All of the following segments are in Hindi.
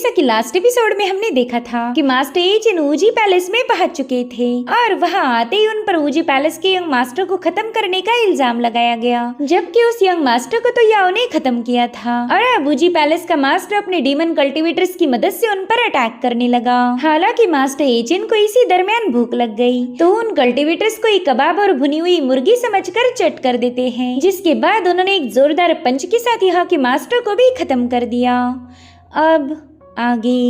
जैसा कि लास्ट एपिसोड में हमने देखा था कि मास्टर एचिन ऊजी पैलेस में पहुंच चुके थे और वहां आते ही उन पर ऊजी पैलेस के यंग मास्टर को खत्म करने का इल्जाम लगाया गया, जबकि उस यंग मास्टर को तो याओ ने खत्म किया था। और अब ऊजी पैलेस का मास्टर अपने डीमन कल्टिवेटर्स की मदद से उन पर अटैक करने लगा। हालांकि मास्टर एचिन को इसी दरमियान भूख लग गई तो उन कल्टिवेटर्स को एक कबाब और भुनी हुई मुर्गी समझकर चट कर देते हैं, जिसके बाद उन्होंने एक जोरदार पंच के साथ यहाँ के मास्टर को भी खत्म कर दिया। अब आगे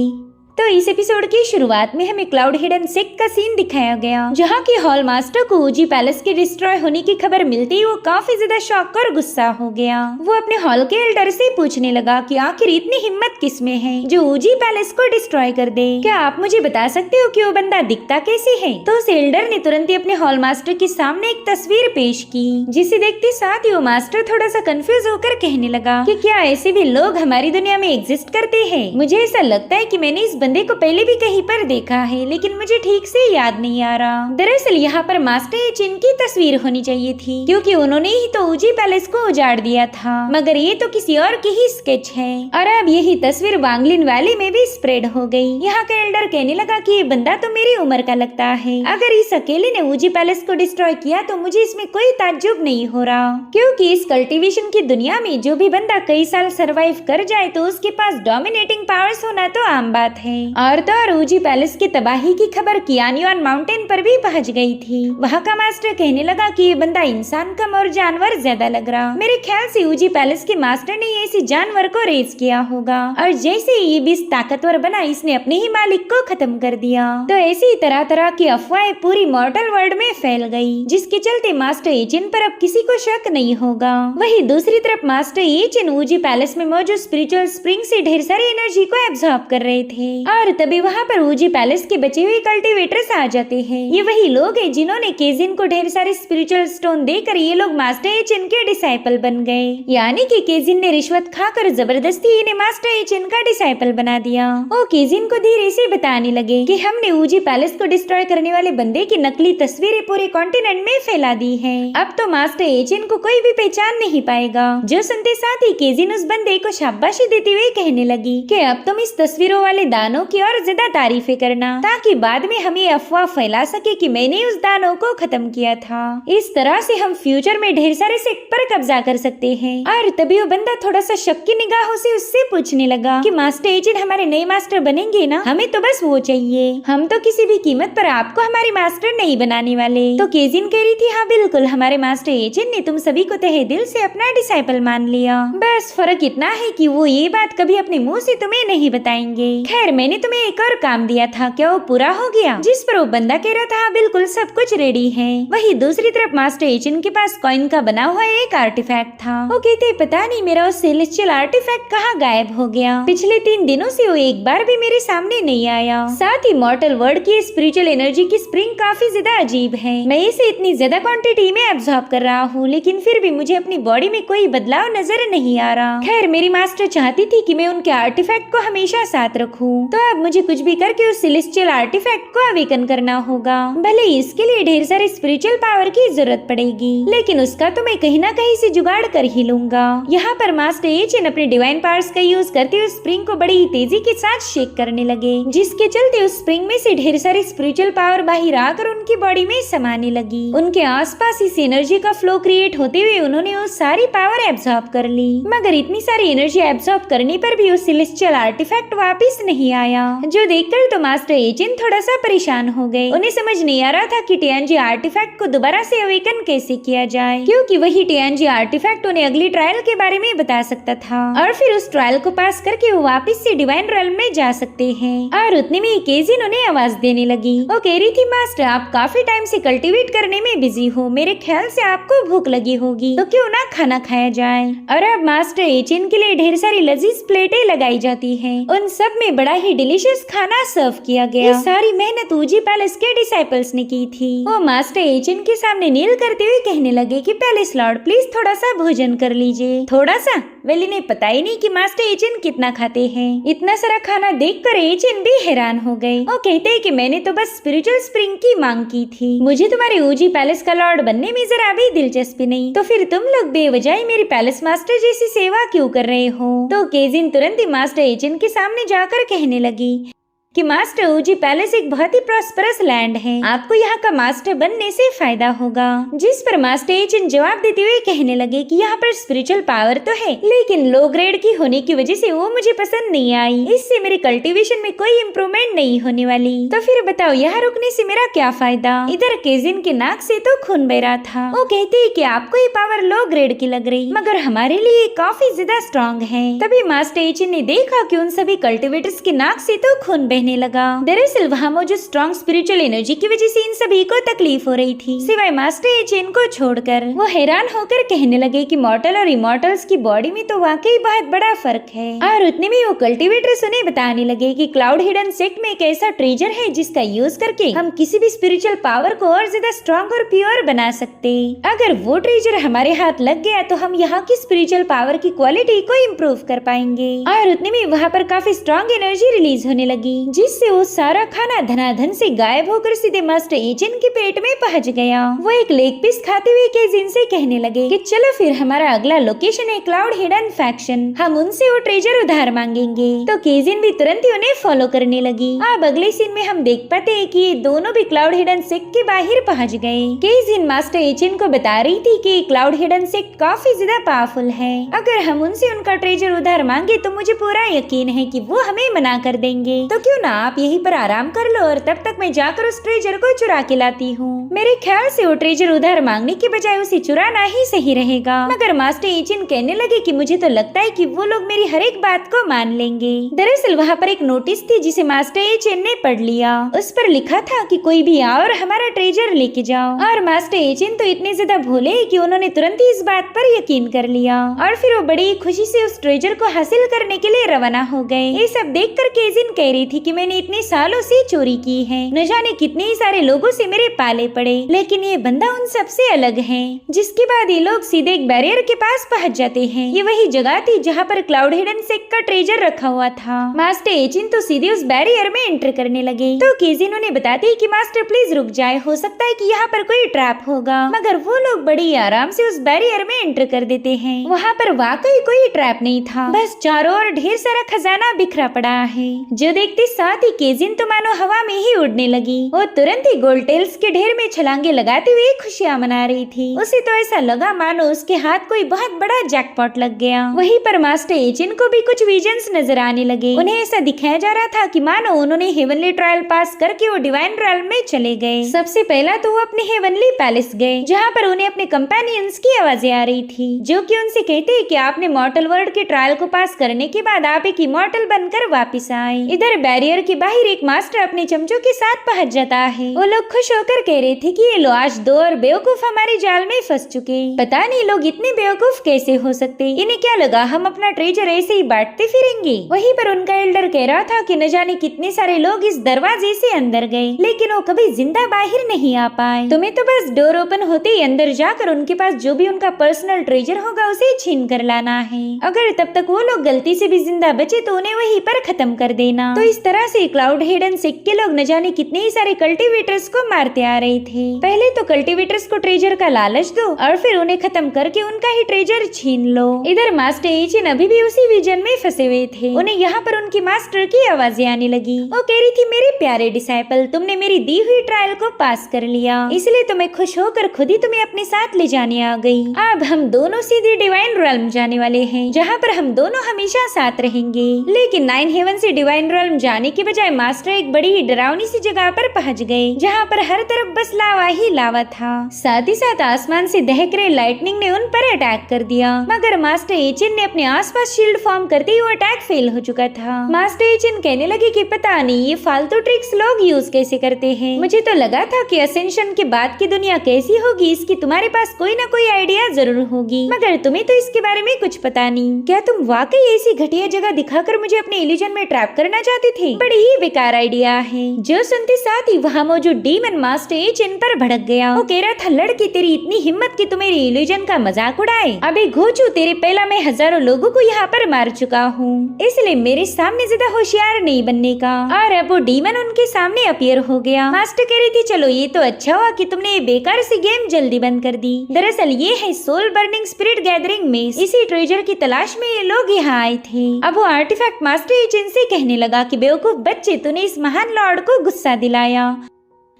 तो इस एपिसोड की शुरुआत में हमें क्लाउड हिडन सिक का सीन दिखाया गया, जहाँ की हॉल मास्टर को ऊजी पैलेस के डिस्ट्रॉय होने की खबर मिलते ही वो काफी ज्यादा शॉक और गुस्सा हो गया। वो अपने हॉल के एल्डर से पूछने लगा कि आखिर इतनी हिम्मत किसमें है जो ऊजी पैलेस को डिस्ट्रॉय कर दे। क्या आप मुझे बता सकते हो कि वो बंदा दिखता कैसे है? तो उस एल्डर ने तुरंत ही अपने हॉल मास्टर के सामने एक तस्वीर पेश की, जिसे देखते साथ ही वो मास्टर थोड़ा सा कंफ्यूज होकर कहने लगा कि क्या ऐसे भी लोग हमारी दुनिया में एग्जिस्ट करते हैं? मुझे ऐसा लगता है कि मैंने इस बंदे को पहले भी कहीं पर देखा है, लेकिन मुझे ठीक से याद नहीं आ रहा। दरअसल यहाँ पर मास्टर एचिन की तस्वीर होनी चाहिए थी, क्योंकि उन्होंने ही तो ऊजी पैलेस को उजाड़ दिया था, मगर ये तो किसी और की ही स्केच है। और अब यही तस्वीर वांगलिन वैली में भी स्प्रेड हो गई। यहाँ का एल्डर कहने लगा कि ये बंदा तो मेरी उम्र का लगता है। अगर इस अकेले ने ऊजी पैलेस को डिस्ट्रॉय किया तो मुझे इसमें कोई ताज्जुब नहीं हो रहा, क्योंकि इस कल्टीवेशन की दुनिया में जो भी बंदा कई साल सरवाइव कर जाए तो उसके पास डोमिनेटिंग पावर्स होना तो आम बात है। और ऊजी पैलेस की तबाही की खबर कियानियन माउंटेन पर भी पहुंच गई थी। वहाँ का मास्टर कहने लगा कि ये बंदा इंसान कम और जानवर ज्यादा लग रहा। मेरे ख्याल से ऊजी पैलेस के मास्टर ने ऐसी जानवर को रेज किया होगा, और जैसे ये बीस ताकतवर बना इसने अपने ही मालिक को खत्म कर दिया। तो ऐसी ही तरह तरह की अफवाहें पूरी मॉर्टल वर्ल्ड में फैल गई, जिसके चलते मास्टर एचिन पर अब किसी को शक नहीं होगा। वही दूसरी तरफ मास्टर एचिन ऊजी पैलेस में मौजूद स्पिरिचुअल स्प्रिंग से ढेर सारी एनर्जी को एब्जॉर्ब कर रहे थे, और तभी वहाँ पर ऊजी पैलेस के बचे हुए कल्टीवेटर्स आ जाते हैं। ये वही लोग हैं जिन्होंने केजिन को ढेर सारे स्पिरिचुअल स्टोन देकर ये लोग मास्टर एचिन के डिसाइपल बन गए। यानी कि केजिन ने रिश्वत खाकर जबरदस्ती इन्हें मास्टर एचिन का डिसाइपल बना दिया। वो केजिन को धीरे से बताने लगे कि हमने ऊजी पैलेस को डिस्ट्रॉय करने वाले बंदे की नकली तस्वीरें पूरे कॉन्टिनेंट में फैला दी है। अब तो मास्टर एचिन को कोई भी पहचान नहीं पाएगा। जो सुनते साथ ही केजिन उस बंदे को शाबाशी देते हुए कहने लगी कि अब तुम इस तस्वीरों वाले दानों की और ज्यादा तारीफें करना, ताकि बाद में हम ये अफवाह फैला सके कि मैंने उस दानों को खत्म किया था। इस तरह से हम फ्यूचर में ढेर सारे सेक्ट पर कब्जा कर सकते हैं। और तभी वो बंदा थोड़ा सा शक की निगाहों से उससे पूछने लगा कि मास्टर एचिन हमारे नए मास्टर बनेंगे ना? हमें तो बस वो चाहिए, हम तो किसी भी कीमत पर आपको हमारे मास्टर नहीं बनाने वाले। तो केजिन कह रही थी हाँ बिल्कुल, हमारे मास्टर एचिन ने तुम सभी को तहे दिल से अपना डिसाइपल मान लिया। बस फर्क इतना है कि वो ये बात कभी अपने मुंह से तुम्हें नहीं बताएंगे। खैर मैंने तुम्हें एक और काम दिया था, क्या वो पूरा हो गया? जिस पर वो बंदा कह रहा था बिल्कुल सब कुछ रेडी है। वही दूसरी तरफ मास्टर एचिन के पास कॉइन का बना हुआ एक आर्टिफैक्ट था। वो कहते पता नहीं मेरा वो सेलेस्टियल आर्टिफैक्ट कहाँ गायब हो गया। पिछले 3 दिनों से वो एक बार भी मेरे सामने नहीं आया। साथ ही मॉर्टल वर्ल्ड की स्पिरिचुअल एनर्जी की स्प्रिंग काफी ज्यादा अजीब है। मैं इसे इतनी ज्यादा क्वांटिटी में एब्जॉर्ब कर रहा हूँ, लेकिन फिर भी मुझे अपनी बॉडी में कोई बदलाव नजर नहीं आ रहा। खैर मेरी मास्टर चाहती थी कि मैं उनके आर्टिफैक्ट को हमेशा साथ रखूं, तो अब मुझे कुछ भी करके उस सेलेस्टियल आर्टिफैक्ट को अवेकन करना होगा। भले इसके लिए ढेर सारे स्पिरिचुअल पावर की जरूरत पड़ेगी, लेकिन उसका तो मैं कहीं ना कहीं से जुगाड़ कर ही लूंगा। यहाँ पर मास्टर एचिन अपने डिवाइन पावर्स का यूज करते उस स्प्रिंग को बड़ी तेजी के साथ शेक करने लगे, जिसके चलते उस स्प्रिंग में से ढेर सारी स्पिरिचुअल पावर बाहर आकर उनकी बॉडी में समाने लगी। उनके आसपास इस एनर्जी का फ्लो क्रिएट होते हुए उन्होंने वो सारी पावर एब्जॉर्ब कर ली, मगर इतनी सारी एनर्जी एब्जॉर्ब करने पर भी उस सेलेस्टियल आर्टिफैक्ट वापिस नहीं आया, जो देखकर तो मास्टर एचिन थोड़ा सा परेशान हो गए। उन्हें समझ नहीं आ रहा था कि टीएनजी आर्टिफैक्ट को दोबारा से अवेकन कैसे किया जाए, क्योंकि वही टीएनजी आर्टिफैक्ट उन्हें अगली ट्रायल के बारे में बता सकता था, और फिर उस ट्रायल को पास करके वो वापस से डिवाइन रेल्म में जा सकते हैं। और उतने में केजिन उन्हें आवाज देने लगी। वो कह रही थी मास्टर आप काफी टाइम से कल्टीवेट करने में बिजी हो, मेरे ख्याल से आपको भूख लगी होगी, तो क्यों ना खाना खाया जाए। और अब मास्टर एचिन के लिए ढेर सारी लजीज प्लेटें लगाई जाती हैं। उन सब में बड़ा ही डिलीशियस खाना सर्व किया गया। ये सारी मेहनत ऊजी पैलेस के डिसाइपल्स ने की थी। वो मास्टर एचिन के सामने नील करते हुए कहने लगे कि पैलेस लॉर्ड प्लीज थोड़ा सा भोजन कर लीजिए। थोड़ा सा वेल इन्हें पता ही नहीं कि मास्टर एचिन कितना खाते हैं। इतना सारा खाना देखकर एचिन भी हैरान हो गए। वो कहते हैं कि मैंने तो बस स्पिरिचुअल स्प्रिंग की मांग की थी, मुझे तुम्हारे ऊजी पैलेस का लॉर्ड बनने में जरा भी दिलचस्पी नहीं, तो फिर तुम लोग बेवजह मेरी पैलेस मास्टर जैसी सेवा क्यों कर रहे हो। तो केजिन तुरंत ही मास्टर एचिन के सामने जाकर कहने लगी कि मास्टर ऊजी पैलेस एक बहुत ही प्रॉस्परस लैंड है, आपको यहाँ का मास्टर बनने से फायदा होगा। जिस पर मास्टर एचिन जवाब देते हुए कहने लगे कि यहाँ पर स्पिरिचुअल पावर तो है, लेकिन लो ग्रेड की होने की वजह से वो मुझे पसंद नहीं आई, इससे मेरे कल्टीवेशन में कोई इम्प्रूवमेंट नहीं होने वाली। तो फिर बताओ यहाँ रुकने से मेरा क्या फायदा। इधर केजिन के नाक से तो खून बह रहा था। वो कहते हैं कि आपको ये पावर लो ग्रेड की लग रही, मगर हमारे लिए काफी ज्यादा स्ट्रॉन्ग है। तभी मास्टर एचिन ने देखा कि उन सभी कल्टिवेटर्स के नाक से तो खून बहने लगा। दरअसल वहाँ मौजूद स्ट्रॉन्ग स्पिरिचुअल एनर्जी की वजह से इन सभी को तकलीफ हो रही थी, सिवाय मास्टर एचिन को छोड़कर। वो हैरान होकर कहने लगे कि मॉर्टल और इमॉर्टल्स की बॉडी में तो वाकई बहुत बड़ा फर्क है। और उतने में वो कल्टिवेटर्स उन्हें बताने लगे कि क्लाउड हिडन सेक्ट में एक ऐसा ट्रेजर है जिसका यूज करके हम किसी भी स्पिरिचुअल पावर को और ज्यादा स्ट्रॉन्ग और प्योर बना सकते। अगर वो ट्रेजर हमारे हाथ लग गया तो हम यहाँ की स्पिरिचुअल पावर की क्वालिटी को इम्प्रूव कर पाएंगे। और उतने में वहाँ पर काफी स्ट्रॉन्ग एनर्जी रिलीज होने लगी, जिससे वो सारा खाना धनाधन से गायब होकर सीधे मास्टर एचिन के पेट में पहुंच गया। वो एक लेग पीस खाते हुए केजिन से कहने लगे कि चलो फिर हमारा अगला लोकेशन है क्लाउड हिडन फैक्शन, हम उनसे वो ट्रेजर उधार मांगेंगे। तो केजिन भी तुरंत ही उन्हें फॉलो करने लगी। अब अगले सीन में हम देख पाते हैं कि ये दोनों भी क्लाउड हिडन सेक्ट के बाहर पहुंच गए। केजिन मास्टर एचिन को बता रही थी कि क्लाउड हिडन सेक्ट काफी ज्यादा पावरफुल है, अगर हम उनसे उनका ट्रेजर उधार मांगे तो मुझे पूरा यकीन है कि वो हमें मना कर देंगे। तो क्यों ना आप यहीं पर आराम कर लो और तब तक मैं जाकर उस ट्रेजर को चुरा के लाती हूँ। मेरे ख्याल से वो ट्रेजर उधार मांगने के बजाय उसे चुराना ही सही रहेगा। मगर मास्टर एचिन कहने लगे कि मुझे तो लगता है कि वो लोग मेरी हर एक बात को मान लेंगे। दरअसल वहाँ पर एक नोटिस थी जिसे मास्टर एचिन ने पढ़ लिया। उस पर लिखा था कि कोई भी आओ और हमारा ट्रेजर लेके जाओ। और मास्टर एचिन तो इतने ज्यादा भोले कि उन्होंने तुरंत ही इस बात पर यकीन कर लिया और फिर वो बड़ी खुशी से उस ट्रेजर को हासिल करने के लिए रवाना हो गए। ये सब देख कर केजिन कह रही थी कि मैंने इतने सालों से चोरी की है, न जाने कितने ही सारे लोगों से मेरे पाले पड़े, लेकिन ये बंदा उन सबसे अलग है। जिसके बाद ये लोग सीधे एक बैरियर के पास पहुंच जाते हैं। ये वही जगह थी जहाँ पर क्लाउड हिडन सेक्ट का ट्रेजर रखा हुआ था। मास्टर एचिन तो सीधे उस बैरियर में एंटर करने लगे। तो केजिन उन्हें बताते हैं कि मास्टर प्लीज रुक जाए, हो सकता है कि यहाँ पर कोई ट्रैप होगा। मगर वो लोग बड़ी आराम से उस बैरियर में एंटर कर देते हैं। वहाँ पर वाकई कोई ट्रैप नहीं था, बस चारों ओर ढेर सारा खजाना बिखरा पड़ा है। जो देखते साथ ही केजिन तो मानो हवा में ही उड़ने लगी। वो तुरंत ही गोल्डटेल्स के ढेर में छलांगे लगाते हुए खुशियां मना रही थी। उसे तो ऐसा लगा मानो उसके हाथ कोई बहुत बड़ा जैकपॉट लग गया। वहीं पर मास्टर एचिन को भी कुछ विजन्स नजर आने लगे। उन्हें ऐसा दिखाया जा रहा था कि मानो उन्होंने हेवनली ट्रायल पास करके वो डिवाइन ट्रायल में चले गए। सबसे पहला तो वो अपने हेवनली पैलेस गए, जहाँ पर उन्हें अपने कंपेनियंस की आवाजें आ रही थी, जो कि उनसे कहते हैं कि आपने मॉर्टल वर्ल्ड के ट्रायल को पास करने के बाद आप एक इमॉर्टल बनकर वापिस आए। इधर बैरियर के बाहर एक मास्टर अपने चमचों के साथ पहुंच जाता है। वो लोग खुश होकर कह रहे थे कि ये लो आज दो और बेवकूफ हमारे जाल में फंस चुके। पता नहीं लोग इतने बेवकूफ कैसे हो सकते, इन्हें क्या लगा हम अपना ट्रेजर ऐसे ही बांटते फिरेंगे। वहीं पर उनका एल्डर कह रहा था कि न जाने कितने सारे लोग इस दरवाजे से अंदर गए, लेकिन वो कभी जिंदा बाहर नहीं आ पाए। तुम्हें तो बस डोर ओपन होते ही अंदर जाकर उनके पास जो भी उनका पर्सनल ट्रेजर होगा उसे छीन कर लाना है। अगर तब तक वो लोग गलती से भी जिंदा बचे तो उन्हें वहीं पर खत्म कर देना। तो इस तरह से क्लाउड हिडन सेक्ट के लोग न जाने कितने ही सारे कल्टीवेटर्स को मारते आ रहे थे। पहले तो कल्टीवेटर्स को ट्रेजर का लालच दो और फिर उन्हें खत्म करके उनका ही ट्रेजर छीन लो। इधर मास्टर एचिन अभी भी उसी विजन में फंसे हुए थे। उन्हें यहाँ पर उनकी मास्टर की आवाजें आने लगी। वो कह रही थी मेरे प्यारे डिसाइपल, तुमने मेरी दी हुई ट्रायल को पास कर लिया, इसलिए तो मैं खुश होकर खुद ही तुम्हें अपने साथ ले जाने आ गई। अब हम दोनों सीधे डिवाइन रेल्म जाने वाले हैं, जहाँ पर हम दोनों हमेशा साथ रहेंगे। लेकिन 9 हेवन से डिवाइन रेल्म जाने के बजाय मास्टर एक बड़ी ही डरावनी सी जगह पर पहुंच गए, जहाँ पर हर तरफ बस लावा ही लावा था। साथ ही साथ आसमान से दहक रहे लाइटनिंग ने उन पर अटैक कर दिया। मगर मास्टर एचिन ने अपने आसपास शील्ड फॉर्म करते ही वो अटैक फेल हो चुका था। मास्टर एचिन कहने लगे कि पता नहीं ये फालतू ट्रिक्स लोग यूज कैसे करते हैं। मुझे तो लगा था कि असेंशन के बाद की दुनिया कैसी होगी इसकी तुम्हारे पास कोई ना कोई आइडिया जरूर होगी, मगर तुम्हें तो इसके बारे में कुछ पता नहीं। क्या तुम वाकई ऐसी घटिया जगह दिखाकर मुझे अपने इल्यूजन में ट्रैप करना चाहते थे? बड़ी ही बेकार आइडिया है। जो सुनते साथ ही वहाँ मौजूद डीमन मास्टर एचिन पर भड़क गया। वो कह रहा था, लड़की तेरी इतनी हिम्मत कि तू मेरी इल्यूजन का मजाक उड़ाए। अबे घोचू, तेरे पहला मैं हजारों लोगों को यहाँ पर मार चुका हूँ, इसलिए मेरे सामने ज्यादा होशियार नहीं बनने का। और अब वो डीमन उनके सामने अपीयर हो गया। मास्टर कह रही थी, चलो ये तो अच्छा हुआ कि तुमने ये बेकार सी गेम जल्दी बंद कर दी। दरअसल ये है सोल बर्निंग स्पिरिट गैदरिंग मेज। इसी ट्रेजर की तलाश में ये लोग यहाँ आए थे। अब वो आर्टिफैक्ट मास्टर एचिन से कहने लगा कि बेवकूफ बच्चे, तूने इस महान लॉर्ड को गुस्सा दिलाया,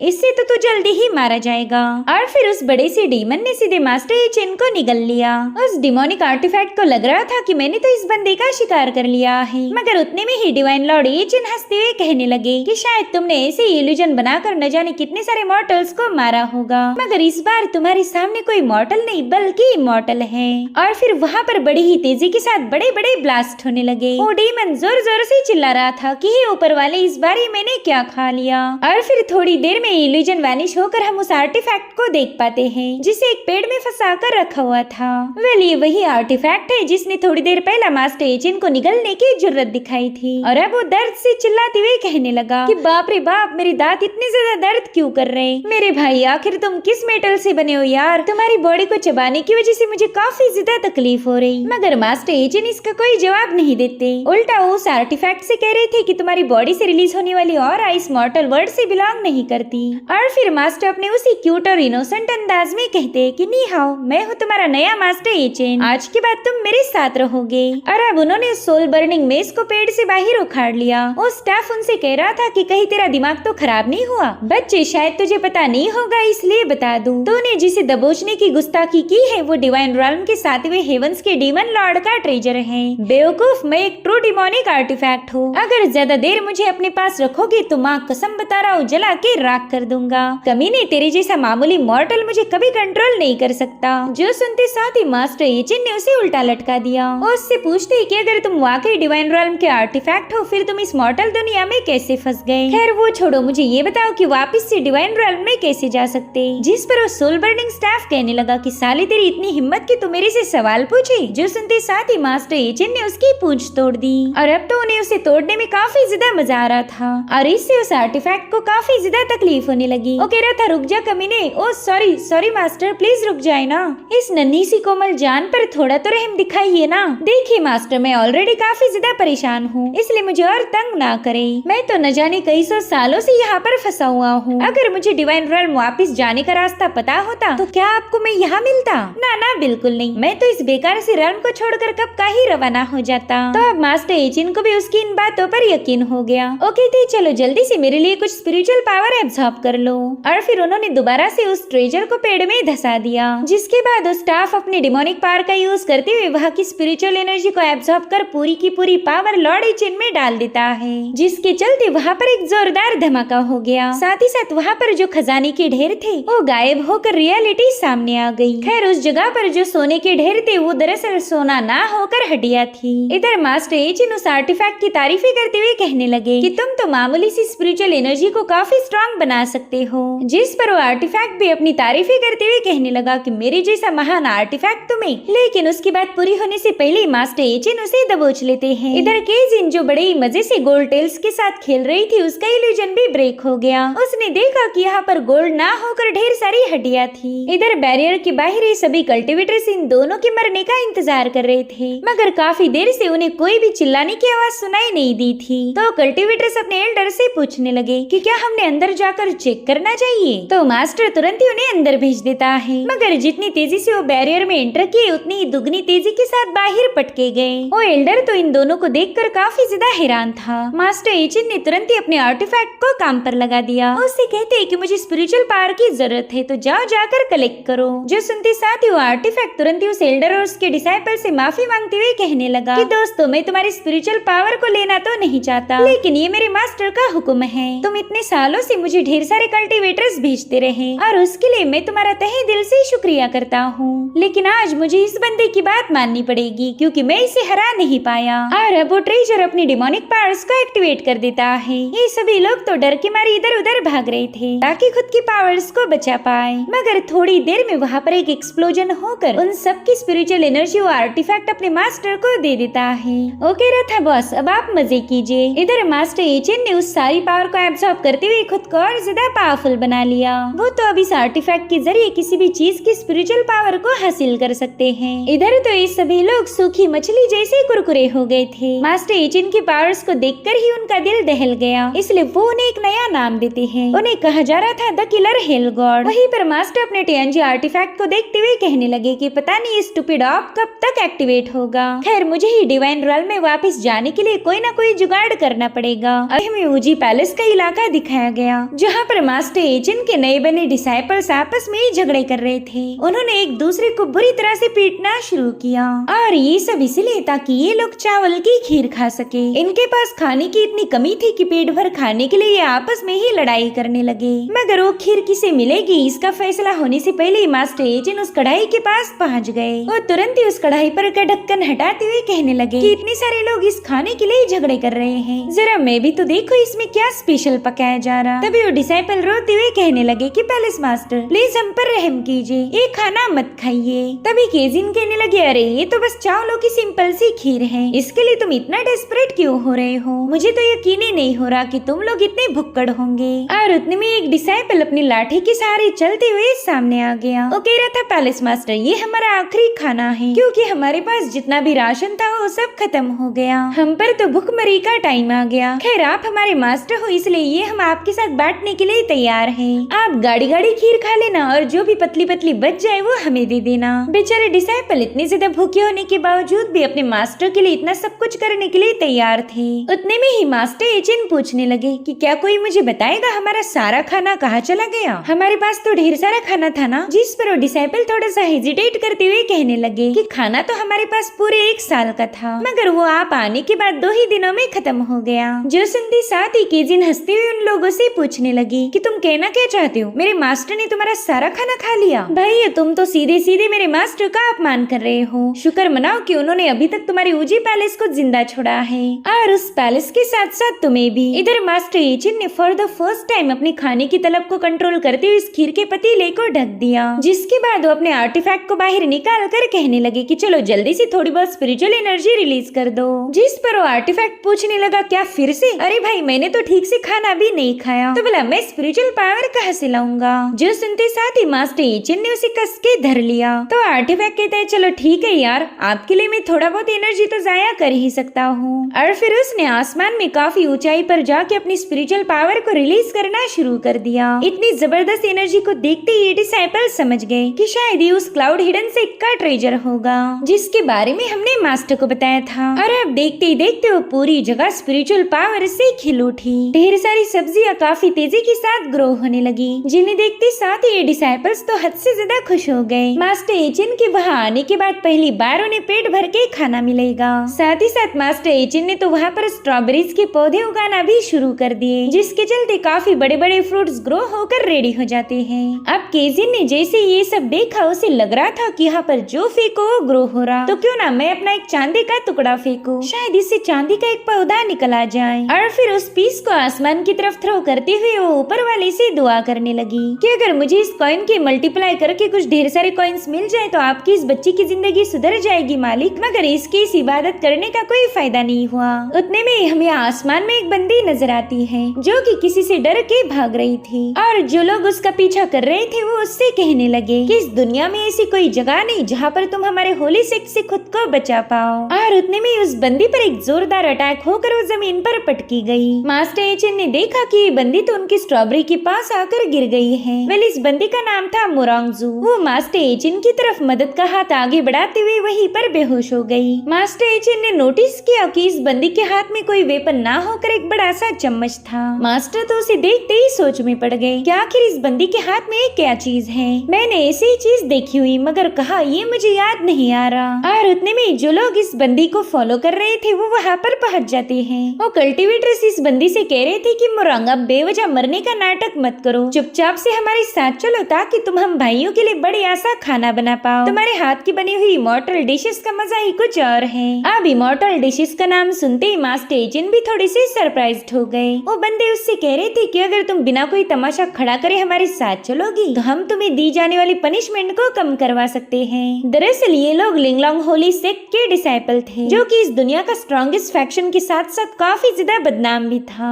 इससे तो तू जल्दी ही मारा जाएगा। और फिर उस बड़े से डीमन ने सीधे मास्टर एचिन को निगल लिया। उस डिमोनिक आर्टिफैक्ट को लग रहा था कि मैंने तो इस बंदे का शिकार कर लिया है। मगर उतने में ही डिवाइन लॉर्ड एचिन हंसते हुए कहने लगे कि शायद तुमने ऐसे इल्यूजन बनाकर न जाने कितने सारे मॉर्टल्स को मारा होगा, मगर इस बार तुम्हारे सामने कोई मॉर्टल नहीं बल्कि इमॉर्टल है। और फिर वहाँ पर बड़ी ही तेजी के साथ बड़े बड़े ब्लास्ट होने लगे। वो डीमन जोर जोर से चिल्ला रहा था कि हे ऊपर वाले, इस बार ही मैंने क्या खा लिया। और फिर थोड़ी देर में इल्यूजन वैनिश होकर हम उस आर्टिफैक्ट को देख पाते हैं जिसे एक पेड़ में फंसा कर रखा हुआ था। वेल, ये वही आर्टिफैक्ट है जिसने थोड़ी देर पहले मास्टर एचिन को निगलने की जरूरत दिखाई थी। और अब वो दर्द से चिल्लाते हुए कहने लगा कि बाप रे बाप, मेरे दांत इतने ज्यादा दर्द क्यों कर रहे हैं। मेरे भाई, आखिर तुम किस मेटल से बने हो यार? तुम्हारी बॉडी को चबाने की वजह से मुझे काफी ज्यादा तकलीफ हो रही। मगर मास्टर एचिन इसका कोई जवाब नहीं देते। उल्टा वो उस आर्टिफैक्ट से कह रहे थे कि तुम्हारी बॉडी से रिलीज होने वाली और आइस मॉर्टल वर्ड से बिलोंग नहीं करती। और फिर मास्टर अपने उसी क्यूट और इनोसेंट अंदाज में कहते हैं कि नी हाउ, मैं हूँ तुम्हारा नया मास्टर एचिन, आज के बाद तुम मेरे साथ रहोगे। और अब उन्होंने सोल बर्निंग मेज को पेड़ से बाहर उखाड़ लिया। वो स्टाफ उनसे कह रहा था कि कहीं तेरा दिमाग तो खराब नहीं हुआ। बच्चे, शायद तुझे पता नहीं होगा इसलिए बता दूं, तूने जिसे दबोचने की गुस्ताखी की है वो डिवाइन रॉल्म के 7वें हेवंस के डीमन लॉर्ड का ट्रेजर है। बेवकूफ, मैं एक ट्रू डिमोनिक आर्टिफैक्ट हूँ। अगर ज्यादा देर मुझे अपने पास रखोगे तो माँ कसम बता रहा हूँ, जला के राख कर दूंगा। कमीने, तेरे जैसा मामूली मॉर्टल मुझे कभी कंट्रोल नहीं कर सकता। जो सुनते साथ ही मास्टर एचिन ने उसे उल्टा लटका दिया। और उससे पूछते कि अगर तुम वाकई डिवाइन रॉल्म के आर्टिफैक्ट हो, फिर तुम इस मॉर्टल दुनिया में कैसे फंस गए? खैर वो छोड़ो, मुझे ये बताओ कि वापस से डिवाइन रॉल्म में कैसे जा सकते? जिस पर वो सोल बर्निंग स्टाफ कहने लगा कि साले, तेरी इतनी हिम्मत कि तू मेरे से सवाल पूछे। जो सुनते साथ ही मास्टर एचिन ने उसकी पूंछ तोड़ दी। और अब तो उन्हें उसे तोड़ने में काफी ज्यादा मजा आ रहा था और इससे उस आर्टिफैक्ट को काफी ज्यादा तकलीफ होने लगी। वो कह रहा था, रुक जा कमीने। ओ सॉरी मास्टर, प्लीज रुक जाए ना। इस नन्ही सी कोमल जान पर थोड़ा तो रहम दिखाइए ना। देखिए मास्टर, मैं ऑलरेडी काफी ज्यादा परेशान हूँ, इसलिए मुझे और तंग ना करे। मैं तो न जाने कई सौ सालों से यहाँ पर फंसा हुआ हूँ। अगर मुझे डिवाइन रॉल्म वापस जाने का रास्ता पता होता तो क्या आपको मैं यहाँ मिलता? ना बिल्कुल नहीं। मैं तो इस बेकार से रॉल्म को छोड़कर कब का ही रवाना हो जाता। तो अब मास्टर एचिन को भी उसकी इन बातों पर यकीन हो गया। ओके थी, चलो जल्दी से मेरे लिए कुछ स्पिरिचुअल पावर एब्सॉर्ब कर लो। और फिर उन्होंने दोबारा से उस ट्रेजर को पेड़ में धसा दिया, जिसके बाद उस स्टाफ अपने डिमोनिक पावर का यूज करते हुए वहाँ की स्पिरिचुअल एनर्जी को एब्सॉर्ब कर पूरी की पूरी पावर लॉर्ड एचिन में डाल देता है, जिसके चलते वहाँ पर एक जोरदार धमाका हो गया। साथ ही साथ वहाँ पर जो खजाने के ढेर थे वो गायब होकर रियलिटी सामने आ गई। खैर उस जगह पर जो सोने के ढेर थे वो दरअसल सोना ना होकर हड्डियां थी। इधर मास्टर एचिन उस आर्टिफैक्ट की तारीफें करते हुए कहने लगे कि तुम तो मामूली सी स्पिरिचुअल एनर्जी को काफी स्ट्रॉन्ग बना सकते हो। जिस पर वो आर्टिफैक्ट भी अपनी तारीफें करते हुए कहने लगा कि मेरे जैसा महान आर्टिफैक्ट तुम्हें। लेकिन उसकी बात पूरी होने से पहले मास्टर एचिन उसे दबोच लेते हैं। इधर केजिन जो बड़े ही मजे से गोल्ड टेल्स के साथ खेल रही थी, उसका इल्यूजन भी ब्रेक हो गया। उसने देखा कि यहाँ पर गोल्ड ना होकर ढेर सारी हड्डियां थी। इधर बैरियर के बाहर ही सभी कल्टिवेटर्स इन दोनों के मरने का इंतजार कर रहे थे, मगर काफी देर से उन्हें कोई भी चिल्लाने की आवाज सुनाई नहीं दी थी। तो कल्टिवेटर्स अपने एल्डर से पूछने लगे कि क्या हमने अंदर जाकर चेक करना चाहिए। तो मास्टर तुरंत ही उन्हें अंदर भेज देता है, मगर जितनी तेजी से वो बैरियर में एंटर किए उतनी ही दुगनी तेजी के साथ बाहर पटके गए। वो एल्डर तो इन दोनों को देखकर काफी ज्यादा हैरान था। मास्टर एचिन ने तुरंत ही अपने आर्टिफैक्ट को काम पर लगा दिया। उससे कहते हैं कि मुझे स्पिरिचुअल पावर की जरूरत है, तो जाओ जाकर कलेक्ट करो। जो सुनते साथ ही वो आर्टिफैक्ट तुरंत ही उस एल्डर और उसके डिसाइपल से माफी मांगते हुए कहने लगा कि दोस्तों, मैं तुम्हारी स्पिरिचुअल पावर को लेना तो नहीं चाहता, लेकिन ये मेरे मास्टर का हुक्म है। तुम इतने सालों से मुझे ढेर सारे कल्टीवेटर्स भेजते रहे और उसके लिए मैं तुम्हारा तहे दिल से शुक्रिया करता हूँ। लेकिन आज मुझे इस बंदे की बात माननी पड़ेगी क्योंकि मैं इसे हरा नहीं पाया। और अब वो ट्रेजर अपनी डिमोनिक पावर्स को एक्टिवेट कर देता है। ये सभी लोग तो डर के मारे इधर उधर भाग रहे थे ताकि खुद की पावर्स को बचा पाए, मगर थोड़ी देर में वहाँ पर एक एक्सप्लोजन होकर उन सबकी स्पिरिचुअल एनर्जी और आर्टिफैक्ट अपने मास्टर को दे देता है। ओके रथा बॉस, अब आप मजे कीजिए। इधर मास्टर एचेन ने उस सारी पावर को एब्सॉर्ब करते हुए खुद को और ज्यादा पावरफुल बना लिया। वो तो अब इस आर्टिफैक्ट के जरिए किसी भी चीज की स्पिरिचुअल पावर को हासिल कर सकते हैं। इधर तो ये सभी लोग सूखी मछली जैसे कुरकुरे हो गए थे। मास्टर एचेन की पावर्स को देखकर ही उनका दिल दहल गया, इसलिए वो उन्हें एक नया नाम देते हैं। उन्हें कहा जा रहा था द किलर हेल गॉड। वहीं पर मास्टर अपने टीएनजी आर्टिफैक्ट को देखते हुए कहने लगे कि पता नहीं ये स्टूपिड ऑफ कब तक एक्टिवेट होगा। खैर मुझे ही डिवाइन रॉयल में वापस जाने के लिए कोई ना कोई जुगाड़ करना पड़ेगा। अभी हमें ऊजी पैलेस का इलाका दिखाया गया जहाँ पर मास्टर एचेन के नए बने डिसाइपल्स आपस में ही झगड़े कर रहे थे। उन्होंने एक दूसरे को बुरी तरह से पीटना शुरू किया और ये सब इसलिए ताकि ये लोग चावल की खीर खा सके। इनके पास खाने की इतनी कमी थी कि पेट भर खाने के लिए ये आपस में ही लड़ाई करने लगे, मगर वो खीर किसे मिलेगी इसका फैसला होने से पहले मास्टर एचेन उस कढ़ाई के पास पहुंच गए। वो तुरंत ही उस कढ़ाई पर का ढक्कन हटाते हुए कहने लगे कि इतने सारे लोग इस खाने के लिए झगड़े कर रहे हैं, जरा मैं भी तो देखो इसमें क्या स्पेशल पकाया जा रहा। तभी वो डिसाइपल रोते हुए कहने लगे कि पैलेस मास्टर प्लीज हम पर रहम कीजिए, ये खाना मत खाइए। तभी केजिन कहने लगे अरे ये तो बस चावलों की सिंपल सी खीर है, इसके लिए तुम इतना डेस्परेट क्यों हो रहे हो? मुझे तो यकीन ही नहीं हो रहा कि तुम लोग इतने भुक्कड़ होंगे। और उतने में एक डिसाइपल अपनी लाठी के सहारे चलते हुए सामने आ गया। वो कह रहा था पैलेस मास्टर ये हमारा आखिरी खाना है क्योंकि हमारे पास जितना भी राशन था वो सब खत्म हो गया, हम पर तो भुखमरी का टाइम आ गया। खैर आप हमारे मास्टर हो इसलिए ये हम आपके साथ बांटने के लिए तैयार हैं। आप गाड़ी गाड़ी खीर खा लेना और जो भी पतली पतली बच जाए वो हमें दे देना। बेचारे डिसाइपल इतने ज्यादा भूखे होने के बावजूद भी अपने मास्टर के लिए इतना सब कुछ करने के लिए तैयार थे। उतने में ही मास्टर एचेन पूछने लगे कि क्या कोई मुझे बताएगा हमारा सारा खाना कहाँ चला गया? हमारे पास तो ढेर सारा खाना था ना। जिस पर वो डिसाइपल थोड़ा सा हेजिटेट करते हुए कहने लगे कि खाना तो हमारे पास पूरे 1 साल का था, मगर वो आप आने के बाद 2 ही दिनों में खत्म हो गया। जो सुनते साथ ही केजिन हंसते हुए उन लोगों से पूछने लगी कि तुम कहना क्या चाहते हो? मेरे मास्टर ने तुम्हारा सारा खाना खा लिया? भाई तुम तो सीधे सीधे मेरे मास्टर का अपमान कर रहे हो। शुक्र मनाओ कि उन्होंने अभी तक तुम्हारे ऊजी पैलेस को जिंदा छोड़ा है और उस पैलेस के साथ साथ तुम्हें भी। इधर मास्टर एचेन ने फॉर द फर्स्ट टाइम अपने खाने की तलब को कंट्रोल करते हुए इस खीर के पतीले को ढक दिया, जिसके बाद वो अपने आर्टिफैक्ट को बाहर निकाल कर कहने लगे कि चलो जल्दी से थोड़ी बहुत स्पिरिचुअल एनर्जी रिलीज कर दो। जिस पर वो आर्टिफैक्ट पूछने लगा क्या फिर से? अरे भाई मैंने तो ठीक से खाना भी नहीं खाया, तो बोला मैं स्पिरिचुअल पावर कहाँ से लाऊंगा? जो सुनते साथ ही मास्टर एचेन ने उसे कस के धर लिया। तो आर्टिफैक्ट कहता है चलो ठीक है यार, आपके लिए मैं थोड़ा बहुत एनर्जी तो जाया कर ही सकता हूँ। और फिर उसने आसमान में काफी ऊंचाई पर जाके अपनी स्पिरिचुअल पावर को रिलीज करना शुरू कर दिया। इतनी जबरदस्त एनर्जी को देखते ही डिसाइपल समझ गए कि शायद ये उस क्लाउड हिडन से का ट्रेजर होगा जिसके बारे में हमने मास्टर को बताया था। और अब देखते ही देखते वो पूरी जगह स्पिरिचुअल पावर से खिल उठी। ढेर सारी सब्जियां काफी तेजी के साथ ग्रो होने लगी, जिन्हें देखते साथ ही ये डिसाइपल्स तो हद से ज्यादा खुश हो गए। मास्टर एचेन के वहाँ आने के बाद पहली बार उन्हें पेट भर के खाना मिलेगा। साथ ही साथ मास्टर एचेन ने तो वहाँ पर स्ट्रॉबेरीज के पौधे उगाना भी शुरू कर दिए, जिसके चलते काफी बड़े बड़े फ्रूट्स ग्रो होकर रेडी हो जाते हैं। अब केजिन ने जैसे ये सब देखा उसे लग रहा था कि यहाँ पर जो फेंको वो ग्रो हो रहा, तो क्यों ना मैं अपना एक चांदी का टुकड़ा फेंकूं, शायद इससे चांदी का एक पौधा निकल आ जाए। और फिर उस पीस को आसमान की तरफ थ्रो करते हुए वो ऊपर वाले से दुआ करने लगी कि अगर मुझे इस कॉइन के मल्टीप्लाई करके कुछ ढेर सारे कॉइन्स मिल जाए तो आपकी इस बच्ची की जिंदगी सुधर जाएगी मालिक, मगर इसकी इस इबादत करने का कोई फायदा नहीं हुआ। उतने में हमें आसमान में एक बंदी नजर आती है जो कि किसी से डर के भाग रही थी, और जो लोग उसका पीछा कर रहे थे वो उससे कहने लगे कि इस दुनिया में ऐसी कोई जगह नहीं जहाँ पर तुम हमारे होली सेक्स से खुद को बचा पाओ। और उतने में उस बंदी पर एक जोरदार अटैक होकर वो जमीन पर पटकी गई। मास्टर एचेन ने देखा कि ये बंदी तो उनकी स्ट्रॉबेरी के पास आकर गिर गई है। वेल इस बंदी का नाम था मोरांगजू। वो मास्टर एचेन की तरफ मदद का हाथ आगे बढ़ाते हुए वहीं पर बेहोश हो गई। मास्टर एचेन ने नोटिस किया कि इस बंदी के हाथ में कोई वेपन ना होकर एक बड़ा सा चम्मच था। मास्टर तो उसे देखते ही सोच में पड़ गए कि आखिर इस बंदी के हाथ में क्या चीज है। मैंने ऐसी ही चीज देखी हुई मगर कहा ये मुझे याद नहीं आ रहा। और उतने में जो लोग इस बंदी को फॉलो कर रहे थे वो वहाँ पर पहुँच जाते हैं। वो कल्टीवेटर्स इस बंदी से कह रहे थे कि मोरंगा बेवजह मरने का नाटक मत करो, चुपचाप से हमारे साथ चलो ताकि तुम हम भाइयों के लिए बड़े आसा खाना बना पाओ। तुम्हारे हाथ की बनी हुई इमॉर्टल डिशेस का मजा ही कुछ और है। अब इमॉर्टल डिशेस का नाम सुनते ही मास्टर एजेंट भी थोड़ी सी सरप्राइज्ड हो गए। वो बंदे उससे कह रहे थे कि अगर तुम बिना कोई तमाशा खड़ा करे हमारे साथ चलोगी तो हम तुम्हें दी जाने वाली पनिशमेंट को कम करवा सकते हैं। दरअसल ये लोग लिंगलोंग होली सेक्ट के डिसाइपल थे, जो कि इस दुनिया का स्ट्रॉन्गेस्ट फैक्शन के साथ साथ काफी ज्यादा बदनाम भी था।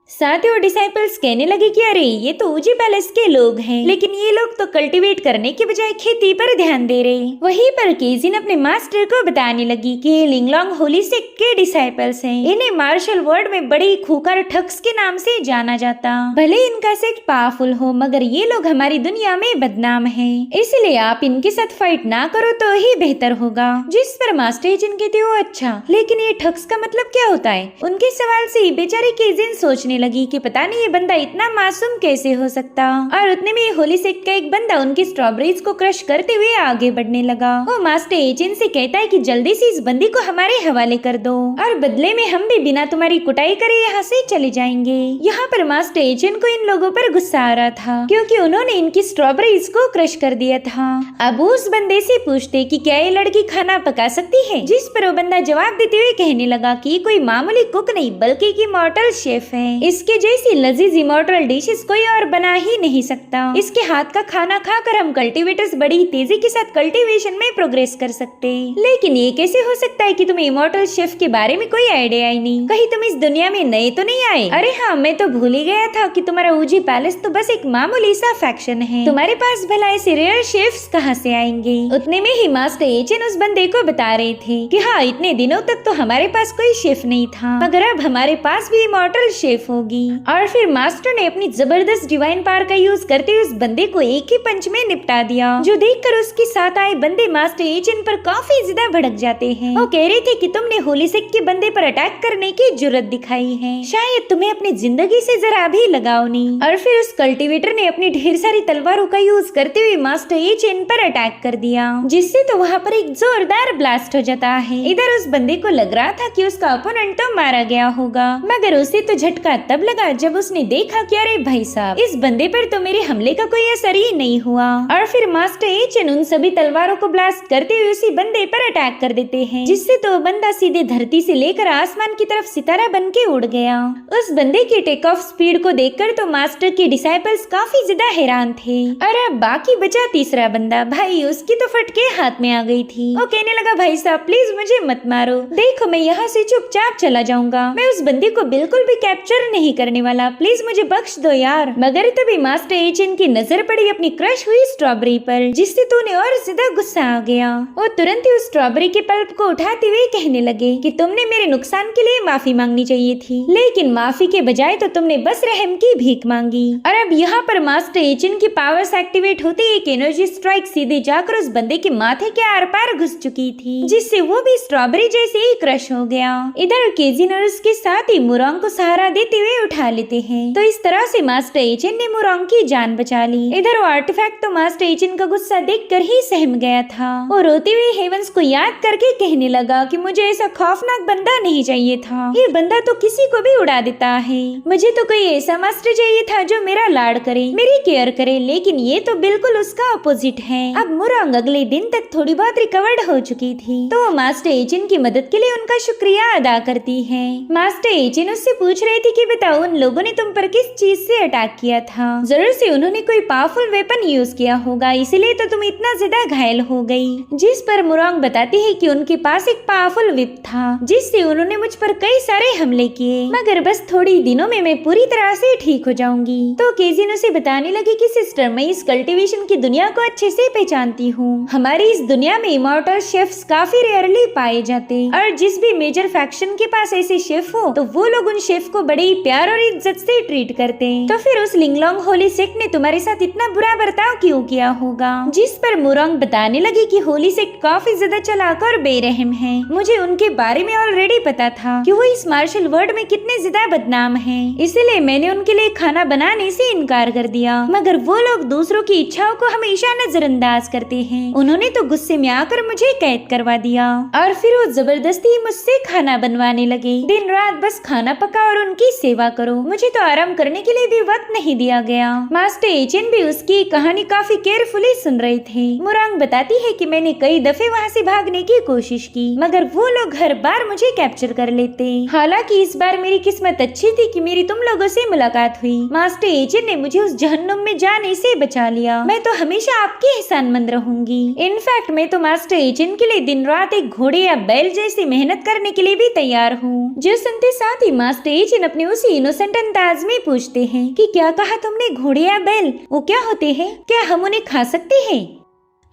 साथ ही वो डिसाइपल्स कहने लगे कि अरे ये तो ऊजी पैलेस के लोग हैं, लेकिन ये लोग तो कल्टीवेट करने के बजाय खेती पर ध्यान दे रहे। वहीं पर केजिन अपने मास्टर को बताने लगी कि ये लिंगलोंग होली सेक्ट के डिसाइपल्स हैं। इन्हें मार्शल वर्ल्ड में बड़ी खूंखार ठग्स के नाम से जाना जाता। भले इनका सेक्ट पावरफुल हो, मगर ये लोग हमारी दुनिया में बदनाम है, इसलिए आप इनके साथ फाइट ना करो तो ही बेहतर होगा। जिस पर मास्टर एजेंट कहते हो अच्छा, लेकिन ये ठग्स का मतलब क्या होता है? उनके सवाल से बेचारी केजिन सोचने लगी कि पता नहीं ये बंदा इतना मासूम कैसे हो सकता। और उतने में होली सेक्ट का एक बंदा उनकी स्ट्रॉबेरीज को क्रश करते हुए आगे बढ़ने लगा। वो मास्टर एजेंट से कहता है कि जल्दी से इस बंदी को हमारे हवाले कर दो और बदले में हम भी बिना तुम्हारी कुटाई करे यहाँ से चले जाएंगे। यहाँ पर मास्टर एजेंट को इन लोगों पर गुस्सा आ रहा था, क्योंकि उन्होंने इनकी स्ट्रॉबेरीज को क्रश कर दिया था। अब उस बंदे से पूछते कि क्या ये लड़की खाना पका सकती है, जिस पर वो बंदा जवाब देते हुए कहने लगा कि कोई मामूली कुक नहीं बल्कि की इमॉर्टल शेफ है। इसके जैसी लजीज इमॉर्टल डिशेस कोई और बना ही नहीं सकता। इसके हाथ का खाना खाकर हम कल्टीवेटर्स बड़ी तेजी के साथ कल्टीवेशन में प्रोग्रेस कर सकते। लेकिन ये कैसे हो सकता है कि तुम्हें इमॉर्टल शेफ के बारे में कोई आइडिया ही नहीं? कहीं तुम इस दुनिया में नए तो नहीं आए? अरे हाँ, मैं तो भूल ही गया था कि तुम्हारा ऊजी पैलेस तो बस एक मामूली सा फैक्शन है। तुम्हारे पास भला ऐसे रेयर शेफ्स कहाँ से आएंगे? उतने में ही मास्टर एजेंट उस बंदे को बता रहे थे कि हाँ, इतने दिनों तक तो हमारे पास कोई शेफ नहीं था, मगर अब हमारे पास भी इमॉर्टल शेफ होगी। और फिर मास्टर ने अपनी जबरदस्त डिवाइन पावर का यूज करते हुए उस बंदे को एक ही पंच में निपटा दिया, जो देखकर उसके साथ आए बंदे मास्टर एजेंट पर काफी ज्यादा भड़क जाते हैं। वो कह रहे थे कि तुमने होली सेक्ट के बंदे पर अटैक करने की जुर्रत दिखाई है, शायद तुम्हें अपनी जिंदगी से जरा भी लगाव नहीं। और फिर उस कल्टीवेटर ने अपनी ढेर सारी तलवारों का यूज करते हुए मास्टर एजेंट पर अटैक कर दिया, जिससे तो वहाँ पर एक जोरदार ब्लास्ट हो जाता है। इधर उस बंदे को लग रहा था कि उसका ओपोनेंट तो मारा गया होगा, मगर उसे तो झटका तब लगा जब उसने देखा कि अरे भाई साहब, इस बंदे पर तो मेरे हमले का कोई असर ही नहीं हुआ। और फिर मास्टर एजेंट उन सभी तलवारों को ब्लास्ट करते हुए उसी बंदे पर अटैक कर देते हैं, जिससे तो बंदा सीधे धरती से लेकर आसमान की तरफ सितारा बन के उड़ गया। उस बंदे की टेक ऑफ स्पीड को देखकर तो मास्टर के डिसाइपल्स काफी ज्यादा हैरान थे। और अब बाकी बचा तीसरा बंदा, भाई उसकी तो फटके हाथ में आ गई थी। वो कहने लगा भाई साहब प्लीज मुझे मत मारो, देखो मैं यहाँ से चुपचाप चला जाऊंगा, मैं उस बंदे को बिल्कुल भी कैप्चर नहीं करने वाला, प्लीज मुझे बख्श दो यार। मगर तभी मास्टर एजेंट की नजर पड़ी अपनी क्रश हुई स्ट्रॉबेरी पर, जिससे तो उन्हें और ज्यादा गुस्सा आ गया। वो तुरंत ही उस स्ट्रॉबेरी के पल्प को उठाते हुए कहने लगे कि तुमने मेरे नुकसान के लिए माफी मांगनी चाहिए थी, लेकिन माफी के बजाय तो तुमने बस रहम की भीख मांगी। और अब यहाँ पर मास्टर एजेंट की पावर्स एक्टिवेट होते ही एक एनर्जी स्ट्राइक सीधे जाकर उस बंदे के माथे के आर पार घुस चुकी थी, जिससे वो भी स्ट्रॉबेरी जैसे ही क्रश हो गया। इधर केजिन और उसके साथ ही मुरोंग को सहारा देते हुए उठा लेते हैं। तो इस तरह से मास्टर एजेंट ने मुरोंग की जान बचा ली। इधर वो आर्टिफैक्ट तो मास्टर एजेंट का गुस्सा देखकर ही सहम गया था। वो रोते हुए हेवंस को याद करके कहने लगा कि मुझे ऐसा खौफनाक बंदा नहीं चाहिए था, ये बंदा तो किसी को भी उड़ा देता है। मुझे तो कोई ऐसा मास्टर चाहिए था जो मेरा लाड करे, मेरी केयर करे, लेकिन ये तो बिल्कुल उसका अपोजिट है। अब मुरोंग अगले दिन तक थोड़ी बहुत रिकवर्ड हो चुकी थी, तो वो मास्टर एजेंट की मदद के लिए उनका शुक्रिया अदा करती है। मास्टर एजेंट उससे पूछ रहे थे कि बताओ उन लोगों ने तुम पर किस चीज से अटैक किया था? जरूर से उन्होंने कोई पावरफुल वेपन यूज किया होगा, इसीलिए तो तुम इतना ज्यादा घायल हो गई। जिस पर मुरोंग बताती है कि उनके पास एक पावरफुल विप था, जिससे उन्होंने मुझ पर कई सारे हमले किए, मगर बस थोड़ी दिनों में मैं पूरी तरह से ठीक हो जाऊंगी। तो केजिन उसे बताने लगी कि सिस्टर, मैं इस कल्टीवेशन की दुनिया को अच्छे से पहचानती हूँ। हमारी इस दुनिया में इमॉर्टल शेफ्स काफी रेयरली पाए जाते, और जिस भी मेजर फैक्शन के पास ऐसे शेफ हो तो वो लोग उन शेफ को बड़े ही प्यार और इज्जत से ट्रीट करते हैं। तो फिर उस लिंगलोंग होली सेक्ट ने तुम्हारे साथ इतना बुरा बर्ताव क्यों किया होगा? जिस पर मुरोंग बताने लगी कि होली सेक्ट काफी ज्यादा चालाक और बेरहम है। मुझे उनके बारे में ऑलरेडी पता था कि वो इस मार्शल वर्ल्ड में कितने ज्यादा बदनाम हैं, इसलिए मैंने उनके लिए खाना बनाने से इनकार कर दिया। मगर वो लोग दूसरों की इच्छाओं को हमेशा नजरअंदाज करते हैं। उन्होंने तो गुस्से में आकर मुझे कैद करवा दिया और फिर वो जबरदस्ती मुझसे खाना बनवाने लगे। दिन रात बस खाना पका और उनकी सेवा करो, मुझे तो आराम करने के लिए भी वक्त नहीं दिया गया। मास्टर एचिन भी उसकी कहानी काफी केयरफुली सुन रहे थे। मुरांग बताती है कि मैंने कई दफे वहाँ से भागने की कोशिश की, मगर वो लोग हर बार मुझे कैप्चर कर लेते। हालांकि इस बार मेरी किस्मत अच्छी थी कि मेरी तुम लोगों से मुलाकात हुई। मास्टर एचिन ने मुझे उस जहन्नुम में जाने से बचा लिया। मैं तो हमेशा आपकी एहसानमंद रहूंगी। इनफैक्ट मैं तो मास्टर एचिन के लिए दिन रात एक घोड़े या बैल जैसी मेहनत करने के लिए भी तैयार हूँ। जो सुनते साथ ही मास्टर एचिन अपने उसी इनोसेंट अंदाज में पूछते हैं कि क्या कहा तुमने, घोड़े या बैल? वो क्या होते हैं? क्या हम उन्हें खा सकते हैं?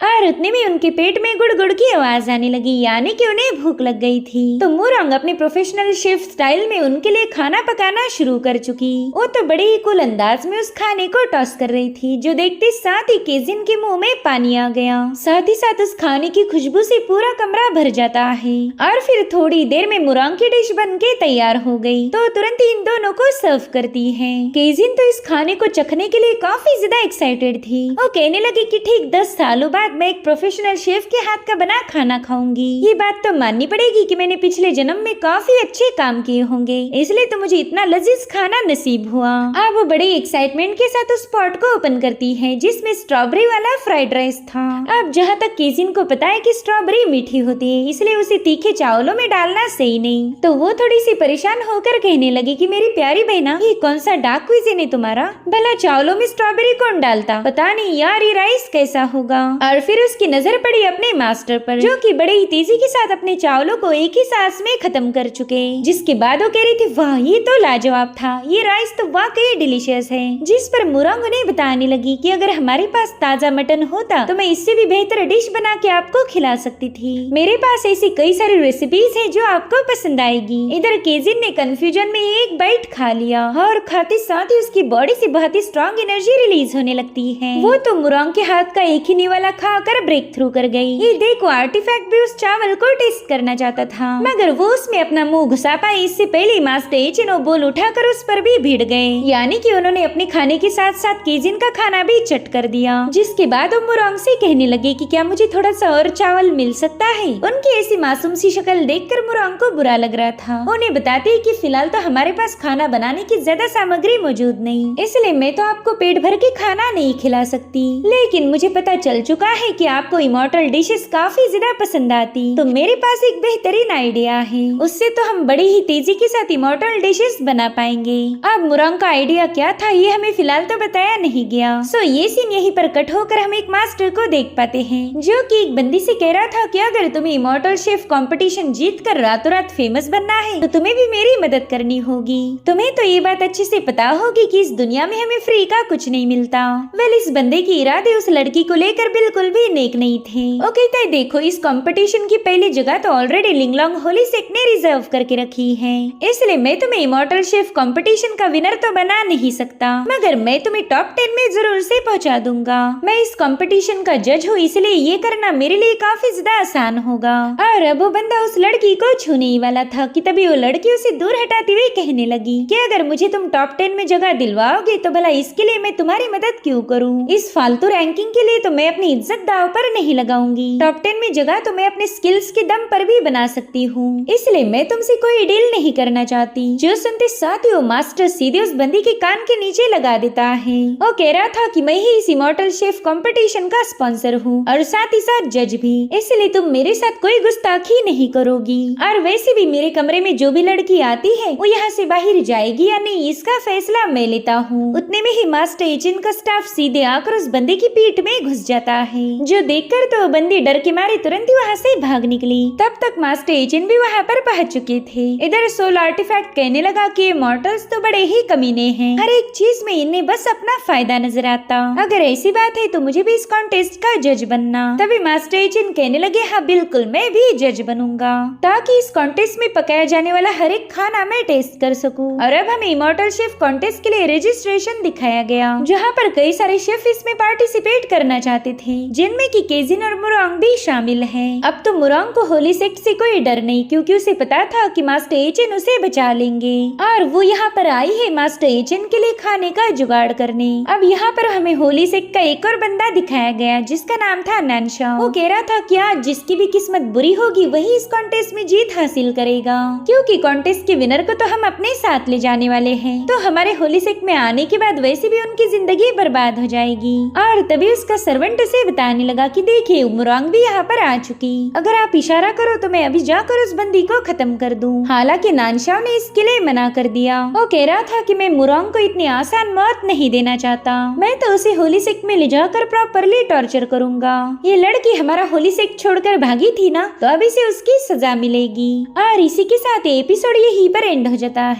और उतने में उनके पेट में गुड़-गुड़ की आवाज आने लगी, यानी कि उन्हें भूख लग गई थी। तो मुरांग अपने प्रोफेशनल शेफ स्टाइल में उनके लिए खाना पकाना शुरू कर चुकी। वो तो बड़े ही कूल अंदाज में उस खाने को टॉस कर रही थी, जो देखते साथ ही केजिन के मुंह में पानी आ गया। साथ ही साथ उस खाने की खुशबू से पूरा कमरा भर जाता है। और फिर थोड़ी देर में मुरांग की डिश बन के तैयार हो गई, तो तुरंत ही इन दोनों को सर्व करती है। केजिन तो इस खाने को चखने के लिए काफी ज्यादा एक्साइटेड थी। वो कहने लगी कि ठीक 10 सालों बाद मैं एक प्रोफेशनल शेफ के हाथ का बना खाना खाऊंगी। ये बात तो माननी पड़ेगी कि मैंने पिछले जन्म में काफी अच्छे काम किए होंगे, इसलिए तो मुझे इतना लजीज खाना नसीब हुआ। अब वो बड़े एक्साइटमेंट के साथ उस पॉट को ओपन करती है, जिसमें स्ट्रॉबेरी वाला फ्राइड राइस था। अब जहाँ तक केजिन को पता है कि स्ट्रॉबेरी मीठी होती है, इसलिए उसे तीखे चावलों में डालना सही नहीं। तो वो थोड़ी सी परेशान होकर कहने लगी कि मेरी प्यारी बहना, ये कौन सा डार्क क्विज़िन है तुम्हारा? भला चावलों में स्ट्रॉबेरी कौन डालता? पता नहीं यार, ये राइस कैसा होगा। और फिर उसकी नजर पड़ी अपने मास्टर पर, जो कि बड़े ही तेजी के साथ अपने चावलों को एक ही सांस में खत्म कर चुके। जिसके बाद वो कह रही थी, वाह ये तो लाजवाब था, ये राइस तो वाकई डिलीशियस है। जिस पर मुरांग उन्हें बताने लगी कि अगर हमारे पास ताजा मटन होता तो मैं इससे भी बेहतर डिश बना के आपको खिला सकती थी। मेरे पास ऐसी कई सारी रेसिपीज है जो आपको पसंद आएगी। इधर केजिन ने कंफ्यूजन में एक बाइट खा लिया और खाते साथ ही उसकी बॉडी से बहुत ही स्ट्रॉन्ग एनर्जी रिलीज होने लगती है। वो तो मुरांग के हाथ का एक ही निवाला खाकर ब्रेक थ्रू कर गई। ये देखो, आर्टिफैक्ट भी उस चावल को टेस्ट करना चाहता था, मगर वो उसमें अपना मुंह घुसा पाए इससे पहले मास्टर एचिन बोल उठाकर उस पर भी भिड़ गए। यानी कि उन्होंने अपने खाने के साथ साथ केजिन का खाना भी चट कर दिया। जिसके बाद वो मुरांग से कहने लगे कि क्या मुझे थोड़ा सा और चावल मिल सकता है? उनकी ऐसी मासूम सी शक्ल देखकर मुरांग को बुरा लग रहा था। उन्हें बताते हैं कि फिलहाल तो हमारे पास खाना बनाने की ज्यादा सामग्री मौजूद नहीं, इसलिए मैं तो आपको पेट भर के खाना नहीं खिला सकती। लेकिन मुझे पता चल चुका है कि आपको इमॉर्टल डिशेस काफी ज्यादा पसंद आती, तो मेरे पास एक बेहतरीन आइडिया है। उससे तो हम बड़ी ही तेजी के साथ इमॉर्टल डिशेस बना पाएंगे। अब मुरांग का आइडिया क्या था ये हमें फिलहाल तो बताया नहीं गया। सो ये सीन यहीं पर कट होकर हम एक मास्टर को देख पाते हैं, जो कि एक बंदी से कह रहा था कि अगर तुम्हें इमॉर्टल शेफ कंपटीशन जीत कर रातों रात फेमस बनना है तो तुम्हें भी मेरी मदद करनी होगी। तुम्हें तो ये बात अच्छे से पता होगी कि इस दुनिया में हमें फ्री का कुछ नहीं मिलता। वेल, इस बंदे के इरादे उस लड़की को लेकर बिल्कुल भी नेक नहीं थे। वो कहता है, देखो इस कंपटीशन की पहली जगह तो ऑलरेडी लिंगलोंग होली सेक ने रिजर्व करके रखी है, इसलिए मैं तुम्हें इमॉर्टल शेफ कंपटीशन का विनर तो बना नहीं सकता, मगर मैं तुम्हें टॉप 10 में जरूर से पहुंचा दूंगा। मैं इस कंपटीशन का जज हूँ, इसलिए ये करना मेरे लिए काफी ज्यादा आसान होगा। और अब वो बंदा उस लड़की को छूने ही वाला था कि तभी वो लड़की उसे दूर हटाते हुए कहने लगी कि अगर मुझे तुम टॉप 10 में जगह दिलवाओगे तो भला इसके लिए मैं तुम्हारी मदद क्यों करूँ? इस फालतू रैंकिंग के लिए तो मैं अपनी इज्जत दांव पर नहीं लगाऊंगी। टॉप 10 में जगह तो मैं अपने स्किल्स के दम पर भी बना सकती हूँ, इसलिए मैं तुमसे कोई डील नहीं करना चाहती। जो सुनते साथ ही वो मास्टर सीधे उस बंदी के कान के नीचे लगा देता है। वो कह रहा था कि मैं ही इस इमॉर्टल शेफ कंपटीशन का स्पॉन्सर हूँ और साथ ही साथ जज भी, इसलिए तुम मेरे साथ कोई गुस्ताखी नहीं करोगी। और वैसे भी मेरे कमरे में जो भी लड़की आती है वो यहाँ से बाहर जाएगी या नहीं, इसका फैसला मैं लेता हूँ। उतने में ही मास्टर एचिन का स्टाफ सीधे आकर उस बंदे की पीठ में घुस जाता है, जो देखकर तो बंदी डर के मारे तुरंत ही वहाँ से भाग निकली। तब तक मास्टर एचिन भी वहाँ पर पहुँच चुके थे। इधर सोल आर्टिफैक्ट कहने लगा कि मॉर्टल्स तो बड़े ही कमीने हैं, हर एक चीज में इन्हें बस अपना फायदा नजर आता। अगर ऐसी बात है तो मुझे भी इस कॉन्टेस्ट का जज बनना। तभी मास्टर एचिन कहने लगे, हाँ बिल्कुल मैं भी जज बनूंगा, ताकि इस कॉन्टेस्ट में पकाया जाने वाला हर एक खाना मैं टेस्ट कर सकूं। और अब हमें इमॉर्टल शेफ कॉन्टेस्ट के लिए रजिस्ट्रेशन दिखाया गया, जहाँ पर कई सारे शेफ इसमें पार्टिसिपेट करना चाहते थे। जिनमें कि केजिन और मुरांग भी शामिल है। अब तो मुरांग को होली सेक्ट से कोई डर नहीं, क्योंकि उसे पता था कि मास्टर एचेन उसे बचा लेंगे और वो यहाँ पर आई है मास्टर एचेन के लिए खाने का जुगाड़ करने। अब यहाँ पर हमें होली सेक्ट का एक और बंदा दिखाया गया जिसका नाम था नैनशा। वो कह रहा था कि आज जिसकी भी किस्मत बुरी होगी वही इस कॉन्टेस्ट में जीत हासिल करेगा, क्योंकि कॉन्टेस्ट के विनर को तो हम अपने साथ ले जाने वाले हैं। तो हमारे होली सेक्ट में आने के बाद वैसे भी उनकी जिंदगी बर्बाद हो जाएगी। और तभी उसका सर्वेंट उसे बताने लगा कि देखिए मुरांग भी यहाँ पर आ चुकी, अगर आप इशारा करो तो मैं अभी जाकर उस बंदी को खत्म कर दूं। हालांकि नानशाओ ने इसके लिए मना कर दिया। वो कह रहा था कि मैं मुरांग को इतनी आसान मौत नहीं देना चाहता, मैं तो उसे होली सेक्ट में ले जाकर प्रॉपरली टॉर्चर करूंगा। ये लड़की हमारा होली सेक्ट छोड़कर भागी थी ना, तो अब इसे उसकी सजा मिलेगी। और इसी के साथ एपिसोड यहीं पर एंड हो जाता है।